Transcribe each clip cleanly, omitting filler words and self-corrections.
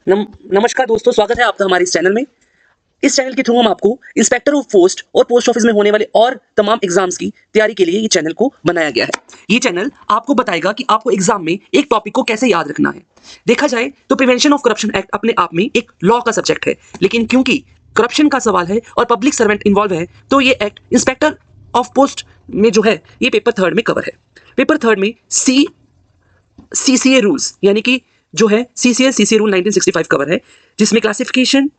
नमस्कार दोस्तों, स्वागत है आपका हमारे इस चैनल में। इस चैनल के थ्रू हम आपको इंस्पेक्टर ऑफ पोस्ट और पोस्ट ऑफिस में होने वाले और तमाम एग्जाम्स की तैयारी के लिए ये चैनल को बनाया गया है। ये चैनल आपको बताएगा कि आपको एग्जाम में एक टॉपिक को कैसे याद रखना है। देखा जाए तो प्रिवेंशन ऑफ करप्शन एक्ट अपने आप में एक लॉ का सब्जेक्ट है, लेकिन क्योंकि करप्शन का सवाल है और पब्लिक सर्वेंट इन्वॉल्व है, तो ये एक्ट इंस्पेक्टर ऑफ पोस्ट में जो है ये पेपर थर्ड में कवर है। पेपर थर्ड में सीसीए रूल्स यानी कि जो है सीसीए रूल 1965 कवर है, जिसमें क्लासिफिकेशन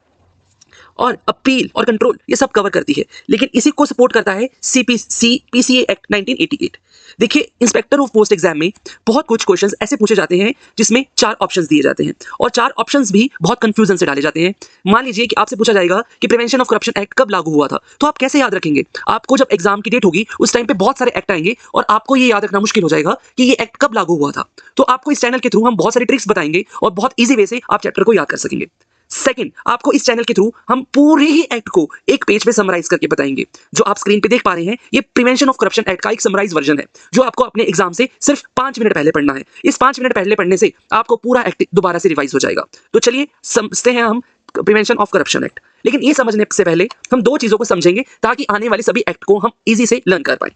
और अपील और कंट्रोल ये सब कवर करती है, लेकिन इसी को सपोर्ट करता है पीसीए एक्ट 1988। देखिए, इंस्पेक्टर ऑफ पोस्ट एग्जाम में बहुत कुछ क्वेश्चंस ऐसे पूछे जाते हैं जिसमें 4 ऑप्शंस दिए जाते हैं और 4 ऑप्शंस भी बहुत कंफ्यूजन से डाले जाते हैं। मान लीजिए कि आपसे पूछा जाएगा कि प्रिवेंशन ऑफ करप्शन एक्ट कब लागू हुआ था, तो आप कैसे याद रखेंगे? आपको जब एग्जाम की डेट होगी उस टाइम पे बहुत सारे एक्ट आएंगे और आपको ये याद रखना मुश्किल हो जाएगा कि ये एक्ट कब लागू हुआ था। तो आपको इस चैनल के थ्रू हम बहुत सारी ट्रिक्स बताएंगे और बहुत ईजी वे से आप चैप्टर को याद कर सकेंगे। सेकंड, आपको इस चैनल के थ्रू हम पूरे ही एक्ट को एक पेज पे समराइज करके बताएंगे। जो आप स्क्रीन पे देख पा रहे हैं, ये प्रिवेंशन ऑफ करप्शन एक्ट का एक समराइज वर्जन है, जो आपको अपने एग्जाम से सिर्फ 5 मिनट पहले पढ़ना है। इस 5 मिनट पहले पढ़ने से आपको पूरा एक्ट दोबारा से रिवाइज हो जाएगा। तो चलिए समझते हैं हम प्रिवेंशन ऑफ करप्शन एक्ट। लेकिन ये समझने से पहले हम 2 चीजों को समझेंगे ताकि आने वाले सभी एक्ट को हम इजी से लर्न कर पाए।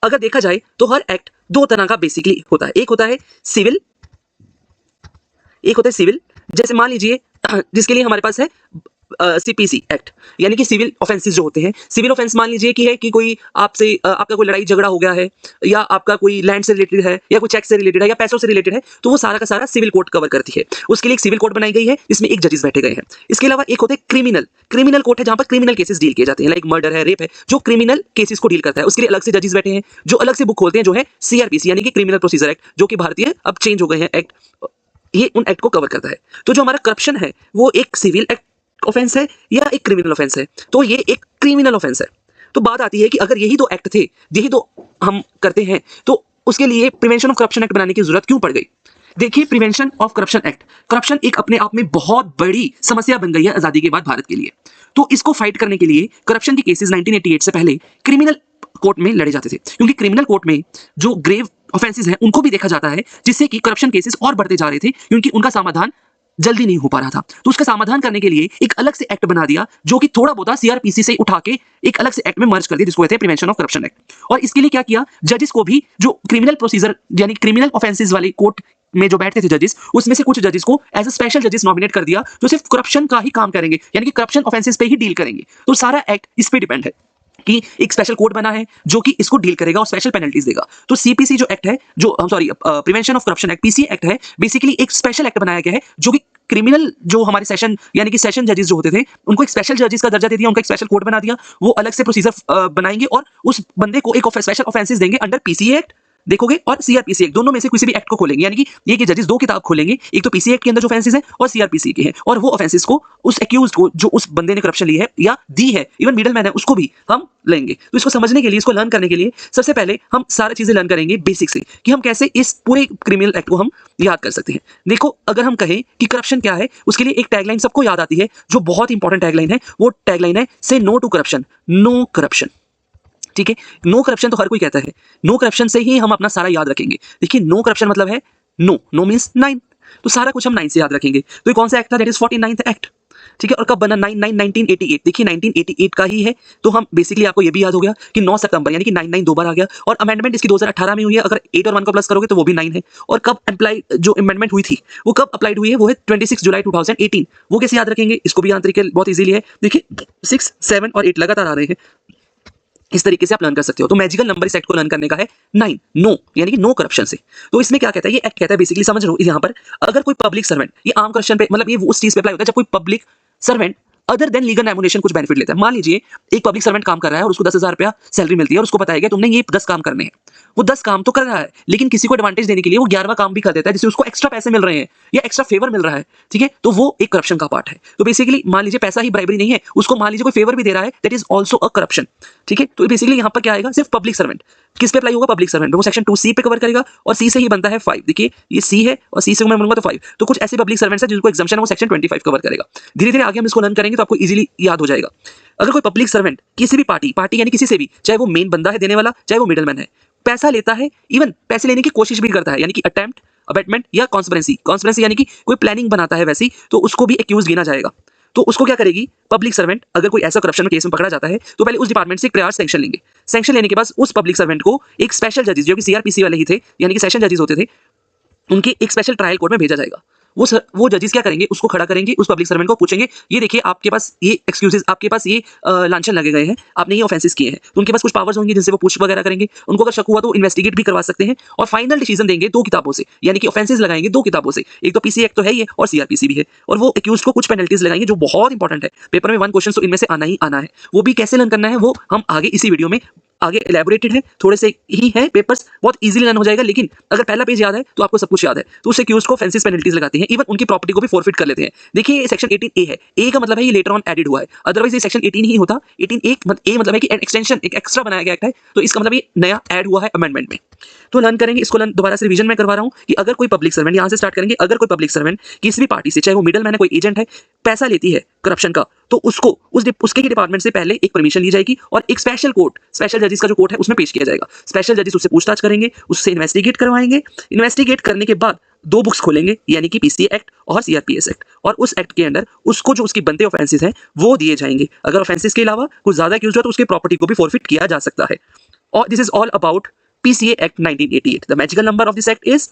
अगर देखा जाए तो हर एक्ट 2 तरह का बेसिकली होता है। एक होता है सिविल, जैसे मान लीजिए जिसके लिए हमारे पास है सीपीसी एक्ट, यानी कि सिविल ऑफेंसेस जो होते हैं। सिविल ऑफेंस मान लीजिए कि है कि कोई आपसे आपका कोई लड़ाई झगड़ा हो गया है, या आपका कोई लैंड से रिलेटेड है, या कोई चेक से रिलेटेड है, या पैसों से रिलेटेड है, तो वो सारा का सारा सिविल कोड कवर करती है। उसके लिए एक सिविल कोड बनाई गई है, जिसमें एक जजेस बैठे गए हैं। इसके अलावा एक होते हैं क्रिमिनल कोर्ट है, जहां पर क्रिमिनल केसेस डील किए जाते हैं, लाइक मर्डर है, रेप है, जो क्रिमिनल केसेस को डील करता है। उसके लिए अलग से जजेस बैठे हैं जो अलग से बुक खोलते हैं, जो है सीआरपीसी यानी कि क्रिमिनल प्रोसीजर एक्ट, जो कि भारतीय अब चेंज हो गए हैं एक्ट। ये उन एक्ट को कवर करता है। तो जो हमारा करप्शन है वो एक सिविल एक्ट ऑफेंस है या एक क्रिमिनल ऑफेंस है? तो ये एक क्रिमिनल ऑफेंस है। तो बात आती है कि अगर यही 2 एक्ट थे, यही 2 हम करते हैं, तो उसके लिए प्रिवेंशन ऑफ करप्शन एक्ट बनाने की जरूरत क्यों पड़ गई? देखिए, prevention of corruption act, corruption एक अपने आप में बहुत बड़ी समस्या बन गई है आजादी के बाद भारत के लिए। तो इसको फाइट करने के लिए करप्शन के केसेस 1988 से पहले क्रिमिनल कोर्ट में लड़े जाते थे, क्योंकि क्रिमिनल कोर्ट में जो ग्रेव ऑफेंसेस हैं उनको भी देखा जाता है, जिससे कि करप्शन केसेस और बढ़ते जा रहे थे, क्योंकि उनका समाधान जल्दी नहीं हो पा रहा था। तो उसका समाधान करने के लिए एक अलग से एक्ट बना दिया, जो कि थोड़ा बहुत सीआरपीसी से उठा के एक अलग से एक्ट में मर्ज कर दिया, जिसको कहते हैं प्रिवेंशन ऑफ करप्शन एक्ट। और इसके लिए क्या किया, जजेस को भी जो क्रिमिनल प्रोसीजर यानी क्रिमिनल ऑफेंसेस वाले कोर्ट में जो बैठते थे जजेस, उसमें से कुछ जजेस को एज अ स्पेशल जजेस नॉमिनेट कर दिया, जो सिर्फ करप्शन का ही काम करेंगे, यानी कि करप्शन ऑफेंसेस पे ही डील करेंगे। तो सारा एक्ट इस पे डिपेंड है कि एक स्पेशल कोर्ट बना है जो कि इसको डील करेगा और स्पेशल पेनल्टीज देगा। तो सीपीसी जो एक्ट है, जो prevention of corruption act PC act है, बेसिकली एक स्पेशल एक्ट बनाया गया है, जो कि क्रिमिनल जो हमारे सेशन यानी कि सेशन जजेस जो होते थे, उनको एक स्पेशल जजेस का दर्जा दे दिया, उनका एक स्पेशल कोर्ट बना दिया। वो अलग से प्रोसीजर बनाएंगे और उस बंदे को एक स्पेशल ऑफेंसेस देंगे अंडर पीसी एक्ट देखोगे और सीआरपीसी एक्ट, दोनों में से किसी भी एक्ट को खोलेंगे, यानी कि ये कि जजेस 2 किताब खोलेंगे, एक तो पीसी एक्ट के अंदर जो ऑफेंसेस हैं और सीआरपीसी के हैं, और वो ऑफेंसेस को उस एक्यूज्ड को जो उस बंदे ने करप्शन ली है या दी है, इवन मिडल मैन है, उसको भी हम लेंगे। तो इसको समझने के लिए, इसको लर्न करने के लिए सबसे पहले हम सारी चीजें लर्न करेंगे बेसिक से, कि हम कैसे इस पूरे क्रिमिनल एक्ट को हम याद कर सकते हैं। देखो, अगर हम कहें कि करप्शन क्या है, उसके लिए एक टैगलाइन सबको याद आती है, जो बहुत इंपॉर्टेंट टैगलाइन है। वो टैगलाइन है say no to corruption, no corruption. ठीक है, नो करप्शन तो हर कोई कहता है, नो करप्शन से ही हम अपना सारा याद रखेंगे। देखिए, नो करप्शन मतलब है नो मींस 9, तो सारा कुछ हम 9 से याद रखेंगे। तो ये कौन सा एक्ट था? That is 49th act. ठीक है, और कब बना? 1988। देखिए, 1988 का ही है, तो हम बेसिकली आपको ये भी याद हो गया कि 9 सितंबर, यानी कि 99 2 बार आ गया। और अमेंडमेंट इसकी 2018 में हुई है। अगर 8 और 1 को प्लस करोगे तो वो भी 9 है। और कब अप्लाई जो अमेंडमेंट हुई थी वो कब अप्लाइड हुई है? वो है 26 जुलाई 2018। वो कैसे याद रखेंगे? इसको भी आंतरिक बहुत इजीली है। देखिए, 6, 7 और 8 लगातार आ रहे हैं, इस तरीके से आप लर्न कर सकते हो। तो मैजिकल नंबर इस एक्ट को लर्न करने का है 9, नो यानी कि नो करप्शन से। तो इसमें क्या कहता है ये एक्ट? कहता है बेसिकली, समझ लो यहाँ पर, अगर कोई पब्लिक सर्वेंट, ये आम करप्शन पे मतलब ये उस चीज पे अप्लाई होता है जब कोई public servant other than legal remuneration कुछ बेनिफिट लेता है। मान लीजिए एक पब्लिक सर्वेंट काम कर रहा है और उसको 10,000 रुपया सैलरी मिलती है, और उसको बताया गया तुमने ये 10 काम करने हैं। वो 10 काम तो कर रहा है, लेकिन किसी को एडवांटेज देने के लिए वो 11वां काम भी कर देता है, जिससे उसको एक्स्ट्रा पैसे मिल रहे हैं या एक्स्ट्रा फेवर मिल रहा है। ठीक है, तो वो एक करप्शन का पार्ट है। तो बेसिकली मान लीजिए पैसा ही ब्राइबरी नहीं है, उसको मान लीजिए कोई फेवर भी दे रहा है, that is also a corruption. ठीक है, तो बेसिकली यहाँ पर क्या आएगा? सिर्फ पब्लिक सर्वेंट किस पे अप्लाई होगा? पब्लिक सर्वेंट, वो सेक्शन 2C पे कवर करेगा, और सी से ही बनता है 5। देखिए, ये सी है और सी से मैं बोलूंगा तो 5। तो कुछ ऐसे पब्लिक सर्वेंट्स हैं जिनको एग्जम्पशन है, वो सेक्शन 25 कवर करेगा। धीरे धीरे आगे हम इसको लर्न करेंगे तो आपको इजीली याद हो जाएगा। अगर कोई पब्लिक सर्वेंट किसी भी पार्टी यानी किसी से भी, चाहे वो मेन बंदा है देने वाला, चाहे वो मिडलमैन है, पैसा लेता है, इवन पैसे लेने की कोशिश भी करता है, यानी कि अटेम्प्ट अबेटमेंट या कॉन्स्पिरेसी यानी कि कोई प्लानिंग बनाता है वैसी, तो उसको भी एक्यूज गिना जाएगा। तो उसको क्या करेगी पब्लिक सर्वेंट, अगर कोई ऐसा करप्शन केस में पकड़ा जाता है तो पहले उस डिपार्टमेंट से एक प्रायर सैंक्शन लेंगे। सैंक्शन लेने के बाद उस पब्लिक सर्वेंट को एक स्पेशल जजेस जो कि सीआरपीसी वाले ही थे, यानी कि सेशन जजेस होते थे, उनके एक स्पेशल ट्रायल कोर्ट में भेजा जाएगा। वो जजेस क्या करेंगे, उसको खड़ा करेंगे, उस पब्लिक सर्वेंट को पूछेंगे, ये देखिए आपके पास ये एक्सक्यूजेस, आपके पास ये लांछन लगे गए हैं, आपने ये ऑफेंसेस किए हैं। तो उनके पास कुछ पावर्स होंगे जिनसे वो पूछ वगैरह करेंगे, उनको अगर शक हुआ तो इन्वेस्टिगेट भी करवा सकते हैं और फाइनल डिसीजन देंगे 2 किताबों से, यानी कि ऑफेंसेस लगाएंगे 2 किताबों से। एक तो पीसी एक्ट तो है ही है और सीआरपीसी भी है, और वो एक्यूज को कुछ पेनल्टीज लगाएंगे जो बहुत इंपॉर्टेंट है। पेपर में 1 क्वेश्चन तो इनमें से आना ही आना है। वो भी कैसे लर्न करना है वो हम आगे इसी वीडियो में आगे एलैबोरेटेड है, थोड़े से ही है पेपर्स, बहुत इजीली लर्न हो जाएगा। लेकिन अगर पहला पेज याद है तो आपको सब कुछ याद है, तो उससे एक्यूज को ऑफेंसेस पेनल्टीज लगाते हैं, इवन उनकी प्रॉपर्टी को भी फॉरफिट कर लेते हैं। देखिए ये सेक्शन 18A है, ए का मतलब है ये लेटर ऑन एडेड हुआ है, अदरवाइज ये सेक्शन 18 ही होता। 18A ए मतलब है कि एक्सटेंशन, एक एक्स्ट्रा बनाया गया एक्ट है, तो इसका मतलब ये नया ऐड हुआ है अमेंडमेंट में। तो लर्न करेंगे इसको, लर्न दोबारा से रिवीजन में करवा रहा हूं कि अगर कोई पब्लिक सर्वेंट, यहां से स्टार्ट करेंगे, अगर कोई पब्लिक सर्वेंट किसी भी पार्टी से, चाहे वो मिडल मैन है, कोई एजेंट है, पैसा लेती है करप्शन का, तो उसको उसके ही डिपार्टमेंट से पहले एक परमिशन ली जाएगी और एक स्पेशल कोर्ट, स्पेशल जजेस का जो कोर्ट है उसमें पेश किया जाएगा। स्पेशल जजेस उससे पूछताछ करेंगे, उससे इन्वेस्टिगेट करवाएंगे। इन्वेस्टिगेट करने के बाद 2 बुक्स खोलेंगे, यानी कि पीसी एक्ट और सीआरपीएस एक्ट, और उस एक्ट के अंदर उसको जो उसकी बनते ऑफेंसेस हैं वो दिए जाएंगे। अगर ऑफेंसेस के अलावा कुछ ज्यादा एक्यूज हुआ तो उसकी प्रॉपर्टी को भी फॉरफिट किया जा सकता है। और this is all about PCA Act 1988. The magical number of this act is